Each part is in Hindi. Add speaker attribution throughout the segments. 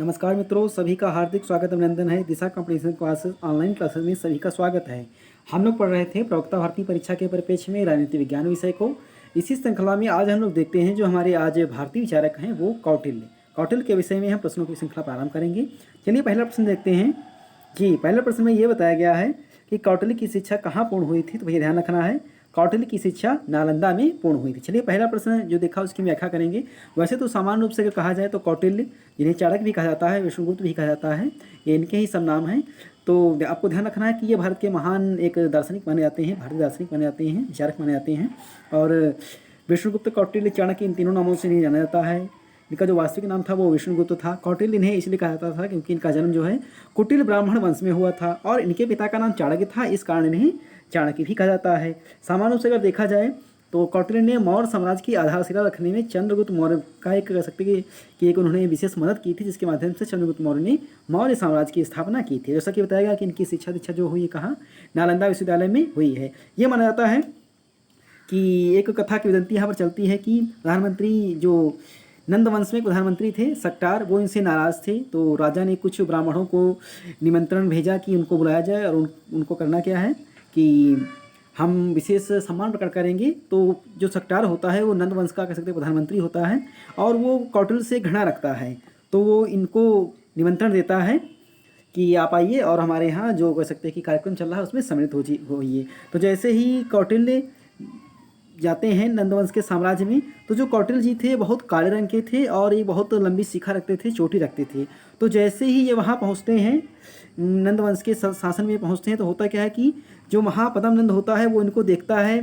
Speaker 1: नमस्कार मित्रों, सभी का हार्दिक स्वागत अभिनंदन है। दिशा कंपटीशन क्लासेस ऑनलाइन क्लासेस में सभी का स्वागत है। हम लोग पढ़ रहे थे प्रवक्ता भर्ती परीक्षा के परिप्रेक्ष्य में राजनीति विज्ञान विषय को। इसी श्रृंखला में आज हम लोग देखते हैं जो हमारे आज भारतीय विचारक हैं वो कौटिल्य के विषय में हम प्रश्नों की श्रृंखला प्रारंभ करेंगे। चलिए पहला प्रश्न देखते हैं। जी, पहले प्रश्न में ये बताया गया है कि कौटिल्य की शिक्षा कहाँ पूर्ण हुई थी, तो भैया ध्यान रखना है कौटिल्य की शिक्षा नालंदा में पूर्ण हुई थी। चलिए पहला प्रश्न जो देखा उसकी व्याख्या करेंगे। वैसे तो सामान्य रूप से अगर कहा जाए तो कौटिल्य, जिन्हें चाणक्य भी कहा जाता है, विष्णुगुप्त भी कहा जाता है, ये इनके ही सब नाम हैं। तो आपको ध्यान रखना है कि ये भारत के महान एक दार्शनिक माने जाते हैं, भारतीय दार्शनिक माने जाते हैं, विचारक माने जाते हैं। और विष्णुगुप्त, कौटिल्य, चाणक्य, इन तीनों नामों से नहीं जाना जाता है। इनका जो वास्तविक नाम था वो विष्णुगुप्त था। कौटिल्य इन्हें इसलिए कहा जाता था क्योंकि इनका जन्म जो है कुटिल ब्राह्मण वंश में हुआ था और इनके पिता का नाम चाणक्य था, इस कारण इन्हें चाणक्य भी कहा जाता है। सामान्य रूप से अगर देखा जाए तो कौटिल्य ने मौर्य साम्राज्य की आधारशिला रखने में चंद्रगुप्त मौर्य का एक कह सकते हैं कि एक उन्होंने विशेष मदद की थी, जिसके माध्यम से चंद्रगुप्त मौर्य ने मौर्य साम्राज्य की स्थापना की थी। जैसा कि बताया गया कि इनकी शिक्षा दीक्षा जो हुई कहाँ, नालंदा विश्वविद्यालय में हुई है। ये माना जाता है कि एक कथा की वदंती यहाँ पर चलती है कि प्रधानमंत्री जो नंद वंश में प्रधानमंत्री थे सक्टार, वो इनसे नाराज़ थे, तो राजा ने कुछ ब्राह्मणों को निमंत्रण भेजा कि उनको बुलाया जाए और उनको करना क्या है कि हम विशेष सम्मान प्रकट करेंगे। तो जो सक्टार होता है वो नंद वंश का कह सकते प्रधानमंत्री होता है और वो कौटिल्य से घृणा रखता है, तो वो इनको निमंत्रण देता है कि आप आइए और हमारे यहाँ जो कह सकते हैं कि कार्यक्रम चल रहा है उसमें सम्मिलित होइए। तो जैसे ही कौटिल्य जाते हैं नंदवंश के साम्राज्य में, तो जो कौटिल्य जी थे बहुत काले रंग के थे और ये बहुत लंबी शिखा रखते थे, चोटी रखते थे। तो जैसे ही ये वहाँ पहुँचते हैं, नंदवंश के शासन में पहुँचते हैं, तो होता क्या है कि जो महापद्म नंद होता है वो इनको देखता है,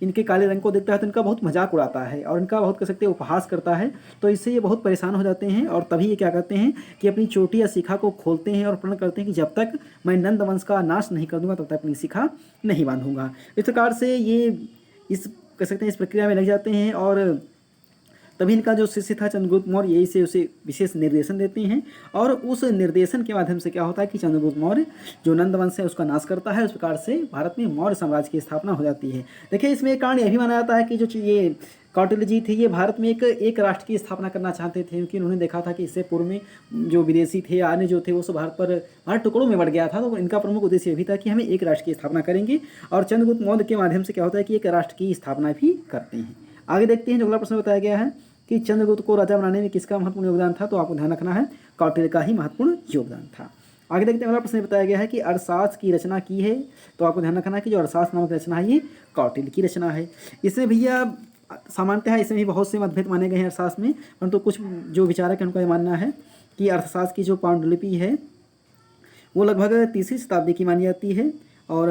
Speaker 1: इनके काले रंग को देखता है तो इनका बहुत मजाक उड़ाता है और इनका बहुत कह सकते हैं उपहास करता है। तो इससे ये बहुत परेशान हो जाते हैं और तभी ये क्या करते हैं कि अपनी चोटी या शिखा को खोलते हैं और प्रण करते हैं कि जब तक मैं नंद वंश का नाश नहीं कर दूंगा तब तक अपनी शिखा नहीं बांधूंगा। इस प्रकार से ये इस कह सकते हैं इस प्रक्रिया में लग जाते हैं और तभी इनका जो शिष्य था चंद्रगुप्त मौर्य यही से उसे विशेष निर्देशन देते हैं और उस निर्देशन के माध्यम से क्या होता है कि चंद्रगुप्त मौर्य जो नंद वंश है उसका नाश करता है। उस प्रकार से भारत में मौर्य साम्राज्य की स्थापना हो जाती है। देखिए इसमें एक कारण यह भी माना जाता है कि जो ये कौटिल्य जी थे ये भारत में एक राष्ट्र की स्थापना करना चाहते थे, क्योंकि उन्होंने देखा था कि इससे पूर्व में जो विदेशी थे अन्य जो थे वो सब भारत टुकड़ों में बढ़ गया था। तो इनका प्रमुख उद्देश्य ये भी था कि हमें एक राष्ट्र की स्थापना करेंगे और चंद्रगुप्त मौर्य के माध्यम से क्या होता है कि एक राष्ट्र की स्थापना भी करते हैं। आगे देखते हैं जो अगला प्रश्न बताया गया है कि चंद्रगुप्त को राजा बनाने में किसका महत्वपूर्ण योगदान था, तो आपको ध्यान रखना है कौटिल्य का ही महत्वपूर्ण योगदान था। आगे देखते हैं अगला प्रश्न बताया गया है कि अर्थशास्त्र की रचना की है, तो आपको ध्यान रखना है कि जो अर्थशास्त्र नामक रचना है ये कौटिल्य की रचना है। इसमें भैया सामान्यतः इसमें भी बहुत से मतभेद माने गए हैं अर्थशास्त्र में, परंतु कुछ जो विचारक हैं उनका ये मानना है कि अर्थशास्त्र की जो पांडुलिपि है वो लगभग तीसरी शताब्दी की मानी जाती है और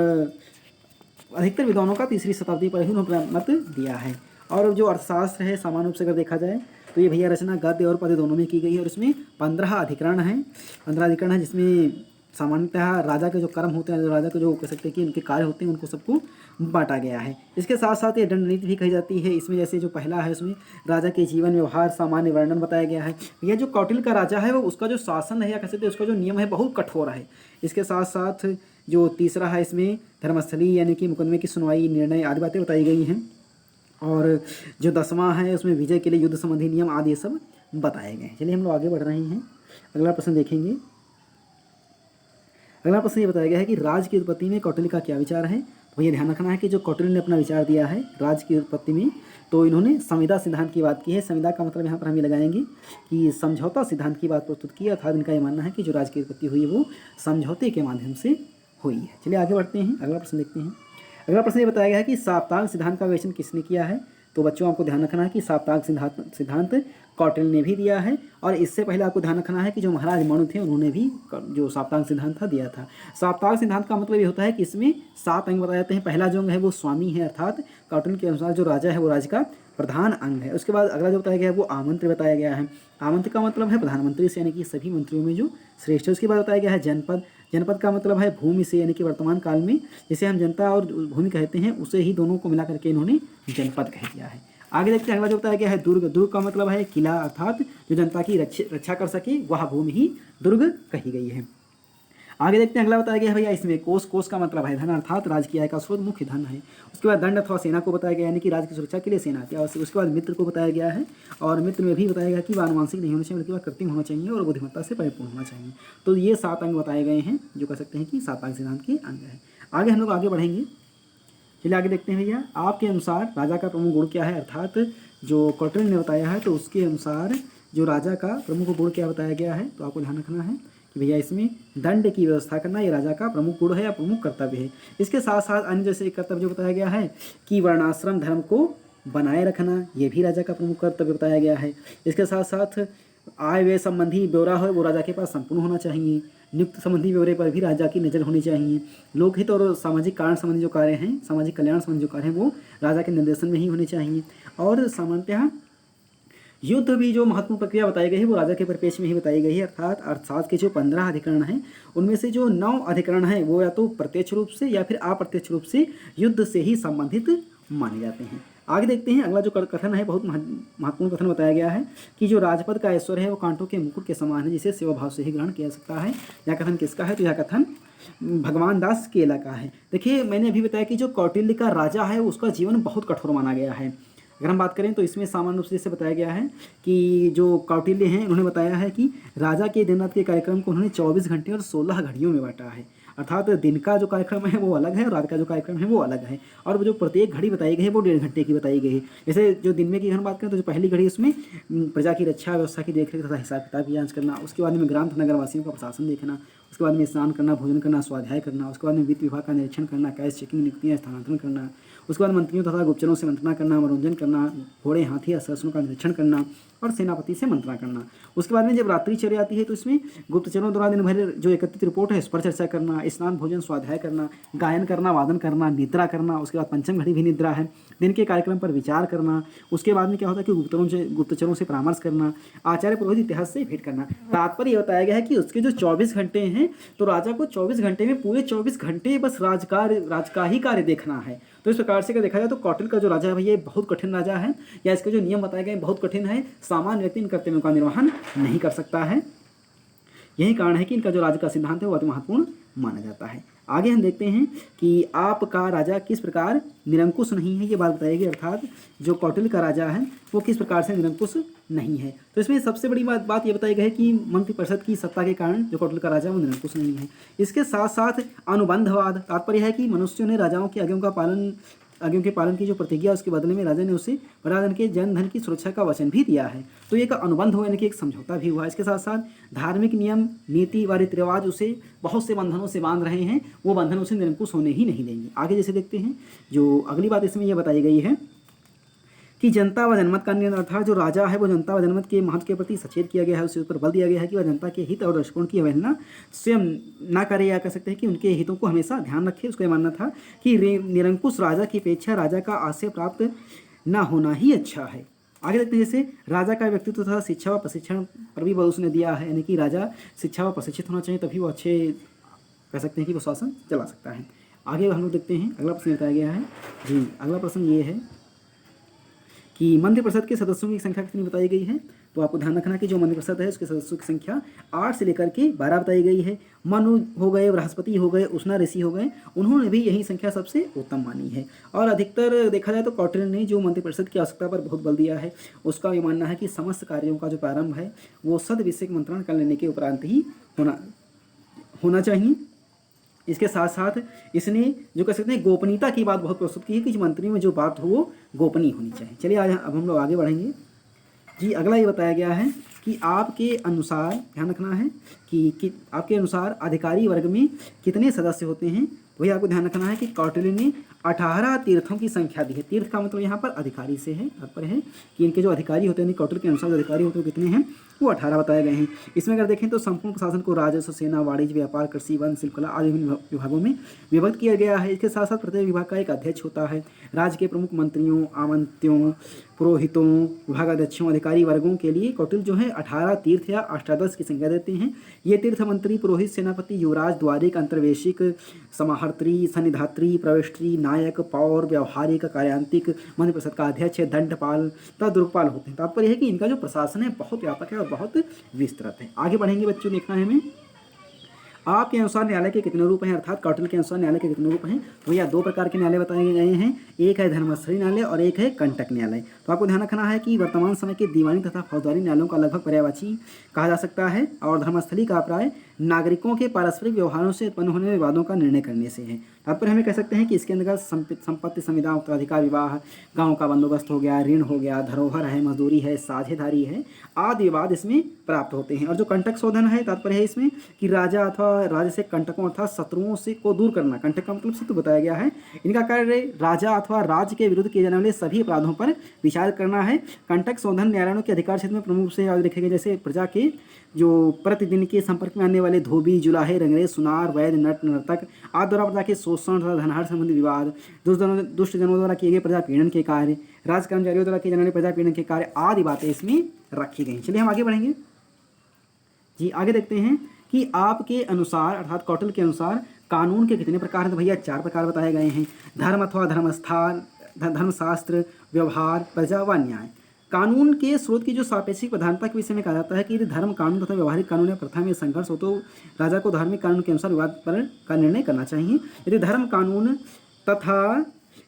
Speaker 1: अधिकतर विद्वानों का तीसरी शताब्दी पर ही उन्होंने मत दिया है। और जो अर्थशास्त्र है सामान्य रूप से अगर देखा जाए तो ये भैया रचना गद्य और पद्य दोनों में की गई है और इसमें 15 अधिकरण हैं, जिसमें सामान्यतः राजा के जो कर्म होते हैं, जो राजा के जो कह सकते हैं कि उनके कार्य होते हैं उनको सबको बांटा गया है। इसके साथ साथ ये दंड नीति भी कही जाती है। इसमें जैसे जो पहला है उसमें राजा के जीवन व्यवहार सामान्य वर्णन बताया गया है। यह जो कौटिल्य का राजा है वो उसका जो शासन है या कह सकते हैं उसका जो नियम है बहुत कठोर है। इसके साथ साथ जो तीसरा है इसमें धर्मस्थली यानी कि मुकदमे की सुनवाई, निर्णय आदि बातें बताई गई हैं। और जो 10वां है उसमें विजय के लिए युद्ध संबंधी नियम आदि सब बताए गए हैं। चलिए हम लोग आगे बढ़ रहे हैं, अगला प्रश्न देखेंगे। अगला प्रश्न ये बताया गया है कि राज्य की उत्पत्ति में कौटिल्य का क्या विचार है। तो ये ध्यान रखना है कि जो कौटिल्य ने अपना विचार दिया है राज्य की उत्पत्ति में, तो इन्होंने संविदा सिद्धांत की बात की है। संविदा का मतलब यहाँ पर हम ये लगाएंगे कि समझौता सिद्धांत की बात प्रस्तुत की, अर्थात इनका ये मानना है कि जो राज्य की उत्पत्ति हुई है वो समझौते के माध्यम से हुई है। चलिए आगे बढ़ते हैं, अगला प्रश्न देखते हैं। अगला प्रश्न ये बताया गया है कि साप्तांग सिद्धांत का विवेचन किसने किया है। तो बच्चों आपको ध्यान रखना है कि साप्तांग सिद्धांत कौटिल्य ने भी दिया है और इससे पहले आपको ध्यान रखना है कि जो महाराज मनु थे उन्होंने भी जो साप्तांग सिद्धांत था दिया था। साप्तांग सिद्धांत का मतलब ये होता है कि इसमें 7 अंग बताए जाते हैं। पहला जो अंग है वो स्वामी है, अर्थात कौटिल्य के अनुसार जो राजा है वो राज्य का प्रधान अंग है। उसके बाद अगला जो बताया गया है वो आमंत्र बताया गया है। आमंत्र का मतलब है प्रधानमंत्री से यानी कि सभी मंत्रियों में जो श्रेष्ठ है। उसके बाद बताया गया है जनपद। जनपद का मतलब है भूमि से यानी कि वर्तमान काल में जिसे हम जनता और भूमि कहते हैं उसे ही दोनों को मिला करके इन्होंने जनपद कह दिया है। आगे देखते हैं अगला जो बताया गया है दुर्ग। दुर्ग का मतलब है किला, अर्थात जो जनता की रक्षा कर सके वह भूमि ही दुर्ग कही गई है। आगे देखते हैं, अगला बताया गया है भैया इसमें कोष, कोष का मतलब है धन, अर्थात राज्य की आय का स्रोत मुख्य धन है। उसके बाद दंड अथवा सेना को बताया गया, यानी कि राज्य की सुरक्षा के लिए सेना की आवश्यक। उसके बाद मित्र को बताया गया है, और मित्र में भी बताया गया कि वह आनुवंशिक नहीं होना चाहिए बल्कि वह कृत्रिम होना चाहिए और बुद्धिमत्ता से परिपूर्ण होना चाहिए। तो ये 7 अंग बताए गए हैं जो कह सकते हैं कि 7 अंग सिद्धांत के अंग है। आगे हम लोग आगे बढ़ेंगे, चलिए आगे देखते हैं भैया, आपके अनुसार राजा का प्रमुख गुण क्या है, अर्थात जो कौटिल्य ने बताया है तो उसके अनुसार जो राजा का प्रमुख गुण क्या बताया गया है। तो आपको ध्यान रखना है कि भैया इसमें दंड की व्यवस्था करना ये राजा का प्रमुख गुण है या प्रमुख कर्तव्य है। इसके साथ साथ अन्य जैसे कर्तव्य जो बताया गया है कि वर्णाश्रम धर्म को बनाए रखना, ये भी राजा का प्रमुख कर्तव्य बताया गया है। इसके साथ साथ आय व्यय संबंधी ब्यौरा हो वो राजा के पास संपूर्ण होना चाहिए। नियुक्त संबंधी ब्यौरे पर भी राजा की नज़र होनी चाहिए। लोकहित और सामाजिक कारण संबंधी जो कार्य हैं, सामाजिक कल्याण संबंधी जो कार्य हैं वो राजा के निर्देशन में ही होने चाहिए। और सामान्यतः युद्ध भी जो महत्वपूर्ण प्रक्रिया बताई गई है वो राजा के परिप्रेक्ष्य में ही बताई गई है, अर्थात अर्थशास्त्र के जो 15 अधिकरण हैं उनमें से जो 9 अधिकरण हैं वो या तो प्रत्यक्ष रूप से या फिर अप्रत्यक्ष रूप से युद्ध से ही संबंधित माने जाते हैं। आगे देखते हैं, अगला जो कथन है बहुत महत्वपूर्ण कथन बताया गया है कि जो राजपद का ऐश्वर्य है वो कांटों के मुकुट के समान है, जिसे सेवा भाव से ही ग्रहण किया जा सकता है। यह कथन किसका है, तो यह कथन भगवान दास केला का है। देखिए मैंने अभी बताया कि जो कौटिल्य का राजा है उसका जीवन बहुत कठोर माना गया है। अगर हम बात करें तो इसमें सामान्य रूप से जैसे बताया गया है कि जो कौटिल्य हैं उन्होंने बताया है कि राजा के दिन रात के कार्यक्रम को उन्होंने 24 घंटे और 16 घड़ियों में बांटा है, अर्थात दिन का जो कार्यक्रम है वो अलग है और रात का जो कार्यक्रम है वो अलग है। और वो जो प्रत्येक घड़ी बताई गई है वो 1.5 घंटे की बताई गई है। जैसे जो दिन में की हम बात करें तो जो पहली घड़ी उसमें प्रजा की रक्षा, व्यवस्था की देखरेख तथा हिसाब किताब की जांच करना, उसके बाद में ग्राम तथा नगरवासियों का प्रशासन देखना, उसके बाद में स्नान करना, भोजन करना, स्वाध्याय करना, उसके बाद में वित्त विभाग का निरीक्षण करना, कैश चेकिंग, नियुक्तियाँ स्थानांतरण करना, उसके बाद मंत्रियों तथा गुप्तचरों से मंत्रणा करना, मनोरंजन करना, घोड़े हाथी अस्त्रों का निरीक्षण करना और सेनापति से मंत्रणा करना। उसके बाद में जब रात्रि चर्या आती है तो इसमें गुप्तचरों द्वारा दिन भर जो एकत्रित रिपोर्ट है इस पर चर्चा करना, स्नान भोजन स्वाध्याय करना, गायन करना, वादन करना, निद्रा करना, उसके बाद पंचम घड़ी भी निद्रा है, दिन के कार्यक्रम पर विचार करना। उसके बाद में क्या होता है कि गुप्तचरों से परामर्श करना, आचार्य पुरोहित इतिहास से भेंट करना। तात्पर्य यह बताया गया है कि उसके जो 24 घंटे हैं तो राजा को 24 घंटे में पूरे 24 घंटे बस राज का ही कार्य देखना है। तो इस प्रकार से अगर देखा जाए तो कौटिल्य का जो राजा है भैया बहुत कठिन राजा है, या इसके जो नियम बताए गए बहुत कठिन है, सामान्य व्यक्ति इन कर्तव्यों का निर्वहन नहीं कर सकता है। यही कारण है कि इनका जो राज्य का सिद्धांत है वो अति महत्वपूर्ण माना जाता है। आगे हम देखते हैं कि आपका राजा किस प्रकार निरंकुश नहीं है, ये बात बताएगी, अर्थात जो कौटिल्य का राजा है वो किस प्रकार से निरंकुश नहीं है। तो इसमें सबसे बड़ी बात ये बताई गई है कि मंत्रिपरिषद की सत्ता के कारण जो कौटिल्य का राजा है वो निरंकुश नहीं है। इसके साथ साथ अनुबंधवाद, तात्पर्य है कि मनुष्यों ने राजाओं की आज्ञों के पालन की जो प्रतिज्ञा उसके बदले में राजा ने उसे प्रजाधन के जनधन की सुरक्षा का वचन भी दिया है। तो ये एक अनुबंध हुआ, यानी कि एक समझौता भी हुआ। इसके साथ साथ धार्मिक नियम, नीति व रीति रिवाज उसे बहुत से बंधनों से बांध रहे हैं, वो बंधन उसे निरंकुश होने ही नहीं देंगे। आगे जैसे देखते हैं, जो अगली बात इसमें यह बताई गई है कि जनता व जनमत का नियंत्रण, अर्थात जो राजा है वो जनता व जनमत के महत्व के प्रति सचेत किया गया है, उसके ऊपर बल दिया गया है कि वह जनता के हित और दृष्टिकोण की अवहेलना स्वयं ना करे, या कह सकते हैं कि उनके हितों को हमेशा ध्यान रखे। उसका मानना था कि निरंकुश राजा की अपेक्षा राजा का आशय प्राप्त ना होना ही अच्छा है। आगे देखते हैं, जैसे राजा का व्यक्तित्व तथा शिक्षा व प्रशिक्षण पर भी बल उसने दिया है, यानी कि राजा शिक्षा व प्रशिक्षित होना चाहिए तभी वो अच्छे कह सकते हैं कि वो शासन चला सकता है। आगे हम लोग देखते हैं, अगला प्रश्न बताया गया है जी। अगला प्रश्न ये है कि मंत्रिपरिषद के सदस्यों की संख्या कितनी बताई गई है। तो आपको ध्यान रखना कि जो मंत्रिपरिषद है उसके सदस्यों की संख्या 8 से लेकर के 12 बताई गई है। मनु हो गए, बृहस्पति हो गए, उष्णा ऋषि हो गए, उन्होंने भी यही संख्या सबसे उत्तम मानी है। और अधिकतर देखा जाए तो कौटिल्य ने जो मंत्रिपरिषद की आवश्यकता पर बहुत बल दिया है, उसका ये मानना है कि समस्त कार्यों का जो प्रारंभ है वो सदविषयक मंत्रणा कर लेने के उपरांत ही होना चाहिए। इसके साथ साथ इसने जो कह सकते हैं गोपनीयता की बात बहुत प्रस्तुत की है कि मंत्रियों में जो बात हो वो गोपनीय होनी चाहिए। चलिए आज अब हम लोग आगे बढ़ेंगे जी। अगला ये बताया गया है कि आपके अनुसार ध्यान रखना है कि आपके अनुसार अधिकारी वर्ग में कितने सदस्य होते हैं। वही आपको ध्यान रखना है कि कौटिल्य ने 18 तीर्थों की संख्या दी है। तीर्थ का मतलब यहाँ पर अधिकारी से है, तात्पर्य है कि इनके जो अधिकारी होते हैं, कौटिल्य के अनुसार जो अधिकारी होते हैं कितने हैं, वो 18 बताए गए हैं। इसमें अगर देखें तो संपूर्ण प्रशासन को राजस्व, सेना, वाणिज्य, व्यापार, कृषि, वन, शिल्पकला आदि विभिन्न विभागों में विभक्त किया गया है। इसके साथ साथ प्रत्येक विभाग का एक अध्यक्ष होता है। राज्य के प्रमुख मंत्रियों, आमंत्रियों, पुरोहितों, विभागाध्यक्षों, अधिकारी वर्गों के लिए कौटिल्य जो है 18 तीर्थ या अष्टादश की संख्या देते हैं। ये तीर्थ मंत्री, पुरोहित, सेनापति, युवराज, द्वारिक, अंतर्वेशिक, समाहर्त्री, सन्निधात्री, प्रविष्टी, नायक, पौर, व्यवहारिक, कार्यांतिक, मंत्रिपरिषद का अध्यक्ष, दंडपाल तथा दुर्गपाल होते हैं। तात्पर्य है कि इनका जो प्रशासन है बहुत व्यापक है और बहुत विस्तृत है। आगे बढ़ेंगे बच्चों, देखना है हमें आपके अनुसार न्यायालय के कितने रूप हैं, अर्थात कौटिल्य के अनुसार न्यायालय के कितने रूप हैं। तो भैया दो प्रकार के न्यायालय बताए गए हैं, एक है धर्मस्थली न्यायालय और एक है कंटक न्यायालय। तो आपको ध्यान रखना है कि वर्तमान समय के दीवानी तथा फौजदारी न्यायालयों का लगभग पर्यायवाची कहा जा सकता है, और धर्मस्थली का अभिप्राय नागरिकों के पारस्परिक व्यवहारों से उत्पन्न होने वाले विवादों का निर्णय करने से है। तात्पर्य हमें कह सकते हैं कि इसके अंतर्गत संपत्ति संविदा, उत्तराधिकार, विवाह, गांव का बंदोबस्त हो गया, ऋण हो गया, धरोहर है, मजदूरी है, साझेदारी है, आदि विवाद इसमें प्राप्त होते हैं। और जो कंटक शोधन है, तात्पर्य है इसमें कि राजा अथवा राज्य से कंटकों अर्थात शत्रुओं से को दूर करना। कंटक का मतलब शत्रु बताया गया है। इनका कार्य राजा अथवा राज्य के विरुद्ध किए जाने वाले सभी अपराधों पर विचार करना है। कंटक शोधन न्यायालयों के अधिकार क्षेत्र में प्रमुख रूप से याद रखे गए, जैसे प्रजा के जो प्रतिदिन के संपर्क में आने वाले धोबी, जुलाहे, रंगरेज, सुनार, वैद्य, नट, नर्तक आदि द्वारा प्रजा के शोषण तथा धनहार संबंधी विवाद, दुष्ट जनों द्वारा किए गए प्रजा पीड़न के कार्य, राज कर्मचारियों द्वारा किए जाने वाले प्रजा पीड़न के कार्य आदि बातें इसमें रखी गई। चलिए हम आगे बढ़ेंगे जी। आगे देखते हैं कि आपके अनुसार अर्थात कौटिल्य के अनुसार कानून के कितने प्रकार हैं। तो भैया 4 प्रकार बताए गए हैं, धर्म अथवा धर्मस्थान, धर्मशास्त्र, व्यवहार, प्रजा व न्याय। कानून के स्रोत की जो सापेक्षिक प्रधानता के विषय में कहा जाता है कि यदि धर्म कानून तथा व्यवहारिक कानून या प्रथा में संघर्ष हो तो राजा को धार्मिक कानून के अनुसार विवाद पर का निर्णय करना चाहिए। यदि धर्म कानून तथा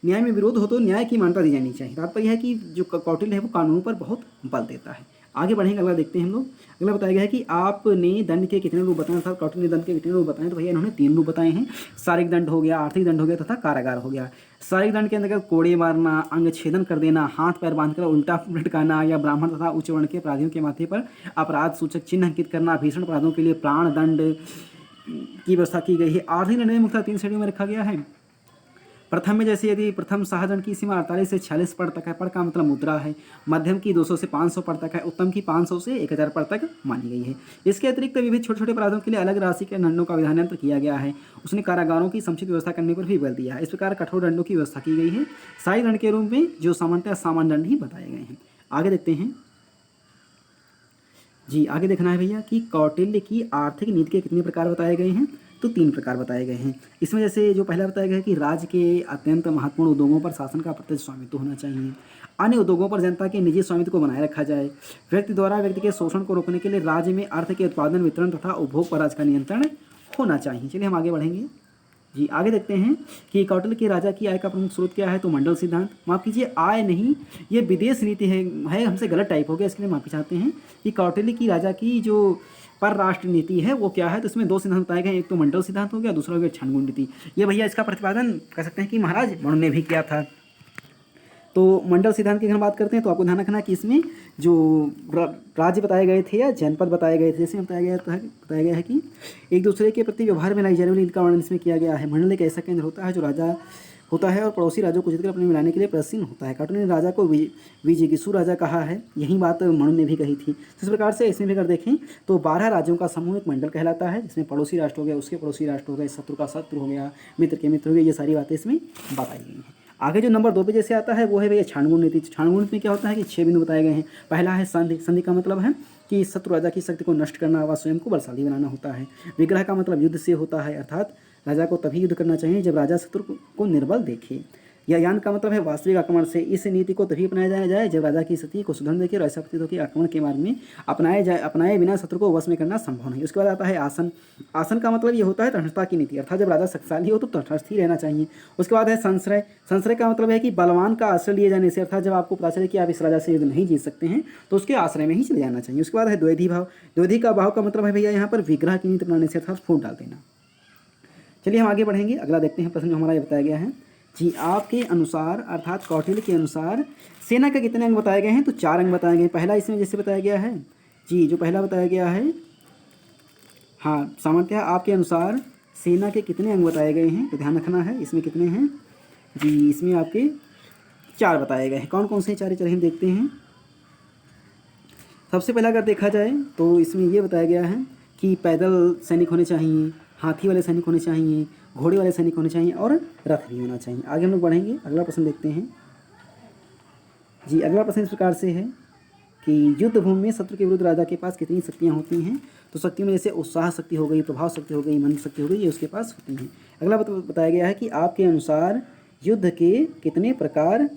Speaker 1: न्याय में विरोध हो तो न्याय की मान्यता दी जानी चाहिए। तात्पर्य है कि जो कौटिल्य है वो कानून पर बहुत बल देता है। आगे बढ़ेंगे, अगला देखते हैं हम लोग। अगला बताया गया है कि आपने दंड के कितने रूप बताए, अर्थात कौटिल्य ने दंड के कितने रूप बताए। तो भैया इन्होंने 3 रूप बताए हैं, शारीरिक दंड हो गया, आर्थिक दंड हो गया तथा कारागार हो गया। शारीरिक दंड के अंतर्गत कोड़े मारना, अंग छेदन कर देना, हाथ पैर बांधकर उल्टा लटकाना या ब्राह्मण तथा उच्च वर्ण के अपराधियों के माथे पर अपराध सूचक चिन्ह अंकित करना, भीषण अपराधों के लिए प्राण दंड की व्यवस्था की गई है। आर्थिक दंड में मुख्यतः 3 श्रेणियों में रखा गया है। प्रथम में जैसे यदि प्रथम सहदंड की सीमा 48 से 46 पड़ तक है, पड़ का मतलब मुद्रा है, मध्यम की 200 से 500 पड़ तक है, उत्तम की 500 से 1000 पड़ तक मानी गई है। इसके अतिरिक्त विविध छोटे छोटे अपराधों के लिए अलग राशि के दंडों का विधानांतर किया गया है। उसने कारागारों की समुचित व्यवस्था करने पर भी बल दिया है। इस प्रकार कठोर दंडों की व्यवस्था की गई है, शारीरिक दंड के रूप में जो सामान्यतः सामान्य दंड ही बताए गए हैं। आगे देखते हैं जी। आगे देखना है भैया कि कौटिल्य की आर्थिक नीति के कितने प्रकार बताए गए हैं। तो 3 प्रकार बताए गए हैं। इसमें जैसे जो पहला बताया गया है कि राज्य के अत्यंत महत्वपूर्ण उद्योगों पर शासन का प्रत्यक्ष स्वामित्व होना चाहिए। अन्य उद्योगों पर जनता के निजी स्वामित्व को बनाए रखा जाए। व्यक्ति द्वारा व्यक्ति के शोषण को रोकने के लिए राज्य में अर्थ के उत्पादन, वितरण तथा उपभोग पर राज्य का नियंत्रण होना चाहिए। चलिए हम आगे बढ़ेंगे जी। आगे देखते हैं कि कौटिल्य के राजा की आय का प्रमुख स्रोत क्या है। तो मंडल सिद्धांत, माफ कीजिए आय नहीं, ये विदेश नीति है हमसे गलत टाइप हो गया, इसके लिए माफी चाहते हैं। कि कौटिल्य की राजा की जो परराष्ट्र नीति है वो क्या है। तो इसमें 2 सिद्धांत बताए गए, एक तो मंडल सिद्धांत हो गया, दूसरा हो गया छानगुन नीति। ये भैया इसका प्रतिपादन कह सकते हैं कि महाराज मनु ने भी किया था। तो मंडल सिद्धांत की अगर बात करते हैं तो आपको ध्यान रखना कि इसमें जो राज्य बताए गए थे या जनपद बताए गए थे, जैसे बताया गया है कि एक दूसरे के प्रति व्यवहार में लाई जाने वाली इनका वर्णन इसमें किया गया है। मंडल एक ऐसा केंद्र होता है जो राजा होता है और पड़ोसी राज्यों को जीतकर अपने मिलाने के लिए प्रयत्नशील होता है। कौटिल्य ने राजा को विजिगीषु राजा कहा है, यही बात मनु ने भी कही थी। इस प्रकार से इसमें भी अगर देखें तो 12 राज्यों का समूह एक मंडल कहलाता है, जिसमें पड़ोसी राष्ट्र हो गया, उसके पड़ोसी राष्ट्र हो गए, शत्रु का शत्रु हो गया, मित्र के मित्र हो गए, ये सारी बातें इसमें बताई गई हैं। आगे जो नंबर 2 पे जैसे आता है वो है भैया छानगुन नीति। छानगुन नीति में क्या होता है कि 6 बिंदु बताए गए हैं। पहला है संधि। संधि का मतलब है कि शत्रु राजा की शक्ति को नष्ट करना व स्वयं को बलशाली बनाना होता है। विग्रह का मतलब युद्ध से होता है, अर्थात राजा को तभी युद्ध करना चाहिए जब राजा शत्रु को निर्बल देखे। या यान का मतलब है वास्तविक आक्रमण से। इस नीति को तभी अपनाया जाए जब राजा की स्थिति को सुधरने देखे और ऐसा प्रतीत हो कि आक्रमण के मार्ग में अपनाए बिना शत्रु को वश में करना संभव नहीं। उसके बाद आता है आसन। आसन का मतलब ये होता है तटस्थता की नीति, अर्थात जब राजा शक्तिशाली हो तो तटस्थ ही रहना चाहिए। उसके बाद है संश्रय। संश्रय का मतलब है कि बलवान का आश्रय लिए जाने से, अर्थात जब आपको पता चले कि आप इस राजा से युद्ध नहीं जीत सकते हैं तो उसके आश्रय में ही चले जाना चाहिए। उसके बाद है द्वैधी भाव। द्वैधी का भाव का मतलब है भैया यहाँ पर विग्रह की नीति अपनाने से, अर्थात फूट डाल देना। चलिए हम आगे बढ़ेंगे, अगला देखते हैं प्रश्न जो हमारा ये बताया गया है जी। आपके अनुसार अर्थात कौटिल्य के अनुसार सेना के कितने अंग बताए गए हैं। तो 4 अंग बताए गए हैं। पहला इसमें जैसे बताया गया है जी, जो पहला बताया गया है, हाँ सामान्यतः आपके अनुसार सेना के कितने अंग बताए गए हैं तो ध्यान रखना है। इसमें कितने हैं जी, इसमें आपके 4 बताए गए हैं। कौन कौन से 4 चलिए हम देखते हैं। सबसे पहला अगर देखा जाए तो इसमें ये बताया गया है कि पैदल सैनिक होने चाहिए, हाथी वाले सैनिक होने चाहिए, घोड़े वाले सैनिक होने चाहिए और रथ भी होना चाहिए। आगे हम लोग बढ़ेंगे, अगला प्रश्न देखते हैं जी। अगला प्रश्न इस प्रकार से है कि युद्ध भूमि में शत्रु के विरुद्ध राजा के पास कितनी शक्तियाँ होती हैं। तो शक्तियों में जैसे उत्साह शक्ति हो गई, प्रभाव शक्ति हो गई, मन शक्ति हो गई, ये उसके पास होती हैं। अगला बताया गया है कि आपके अनुसार युद्ध के कितने प्रकार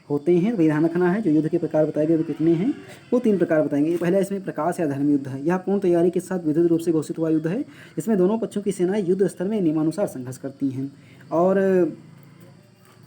Speaker 1: होते हैं, वही ध्यान रखना है। जो युद्ध के प्रकार बताए गए वो कितने हैं, वो 3 प्रकार बताएंगे। पहला इसमें प्रकाश या धर्म युद्ध है। यह पूर्ण तैयारी के साथ विधिवत रूप से घोषित हुआ युद्ध है। इसमें दोनों पक्षों की सेनाएं युद्ध स्तर में नियमानुसार संघर्ष करती हैं। और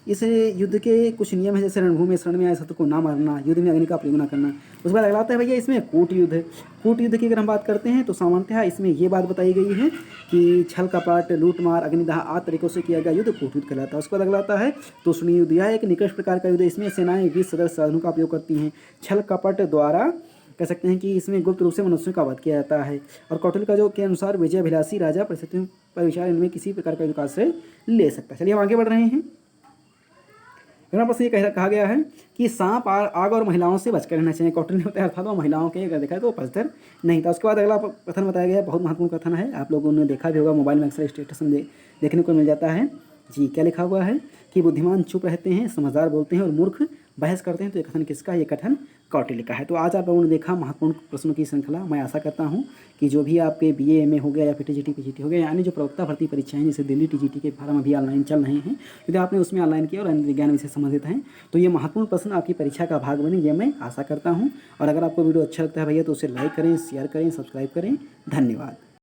Speaker 1: इस युद्ध के कुछ नियम हैं, जैसे रणभूमि में शरण में आए शत्रु को ना मारना, युद्ध में अग्नि का प्रयोग ना करना। उसके बाद अगला आता है भैया इसमें कूट युद्ध है। कूट युद्ध की अगर हम बात करते हैं तो सामान्यतः इसमें ये बात बताई गई है कि छल कपट, लूटमार, अग्निदाह आदि तरीकों से किया गया युद्ध कूट युद्ध कहलाता है। उसके बाद अगला आता है तूषणीय युद्ध। यह एक निकृष्ट प्रकार का युद्ध। इसमें सेनाएं विष सदृश साधनों का उपयोग करती हैं। छल कपट द्वारा कह सकते हैं कि इसमें गुप्त रूप से मनुष्यों का वध किया जाता है। और कौटिल्य का जो के अनुसार विजयाभिलाषी राजा परिस्थितियों पर विचार इनमें किसी प्रकार का विकास से ले सकता है। चलिए हम आगे बढ़ रहे हैं। यहाँ पर ये कहा गया है कि सांप, आग और महिलाओं से बचकर रहना चाहिए। कौटिल्य ने बताया, अर्थात वो महिलाओं के अगर देखा है तो पचधर नहीं था। उसके बाद अगला कथन बताया गया है, बहुत महत्वपूर्ण कथन है, आप लोगों ने देखा भी होगा, मोबाइल में अक्सर स्टेटस में देखने को मिल जाता है जी। क्या लिखा हुआ है कि बुद्धिमान चुप रहते हैं, समझदार बोलते हैं और मूर्ख बहस करते हैं। तो ये कथन किसका है? ये कथन कौटिल्य का है। तो आज आप लोगों ने देखा महत्वपूर्ण प्रश्नों की श्रृंखला। मैं आशा करता हूँ कि जो भी आपके BA MA हो गया या फिर TGT PGT हो गया, यानी जो प्रवक्ता भर्ती परीक्षाएं जैसे दिल्ली TGT के फार्म अभी ऑनलाइन चल रहे हैं, यदि आपने उसमें ऑनलाइन किया और अन्य विज्ञान विषय संबंधित हैं तो ये महत्वपूर्ण प्रश्न आपकी परीक्षा का भाग बने, ये मैं आशा करता हूँ। और अगर आपको वीडियो अच्छा लगता है भैया तो उसे लाइक करें, शेयर करें, सब्सक्राइब करें। धन्यवाद।